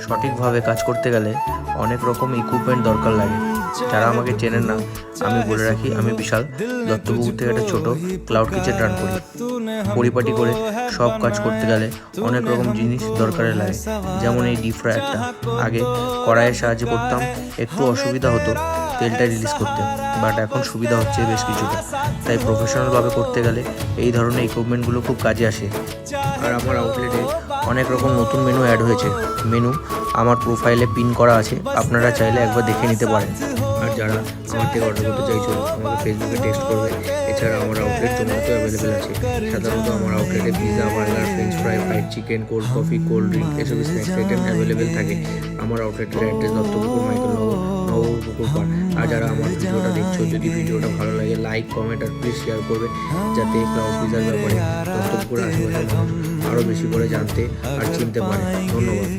সঠিকভাবে কাজ করতে গেলে অনেক রকম ইকুইপমেন্ট দরকার লাগে। যারা আমাকে চেনেন না, আমি বলে রাখি, আমি বিশাল দত্তপুকুর থেকে একটা ছোট ক্লাউড কিচেন রান করি। পরিপাটি করে সব কাজ করতে গেলে অনেক রকম জিনিস দরকারে লাগে। যেমন এই ডিপ ফ্রায়ারটা আগে কড়াইয়ের সাহায্যে করতাম, একটু অসুবিধা হতো তেলটা রিলিজ করতে, বাট এখন সুবিধা হচ্ছে বেশ কিছুটা। তাই প্রফেশনালভাবে করতে গেলে এই ধরনের ইকুইপমেন্টগুলো খুব কাজে আসে। আর আমার আউটলেটে অনেক রকম নতুন মেনু অ্যাড হয়েছে। মেনু আমার প্রোফাইলে পিন করা আছে, আপনারা চাইলে একবার দেখে নিতে পারেন। আর যারা আমার থেকে অর্ডার করতে চাইছো, আমাকে ফেসবুকে টেক্সট করবে। এছাড়া আমার আউটলেট জোম্যাটো অ্যাভেলেবেল আছে। সাধারণত আমার আউটলেটে pizza, burger, French fry, fried chicken, cold coffee, cold drink এসব স্ন্যাক্স আইটেম অ্যাভেলেবেল থাকে। আমার আউটলেটের অ্যাড্রেস দত্তপুকুর মাইকেলনগর, নবপুকুর পাড়। আর যারা আমার ভিডিওটা দেখছো, যদি ভিডিওটা ভালো লাগে লাইক, কমেন্ট আর প্লিজ শেয়ার করবে, যাতে ক্লাউড পিৎজার ব্যাপারে দত্তপুকুরের আশেপাশের মানুষ আরও বেশি করে জানতে আর চিনতে পারে। ধন্যবাদ।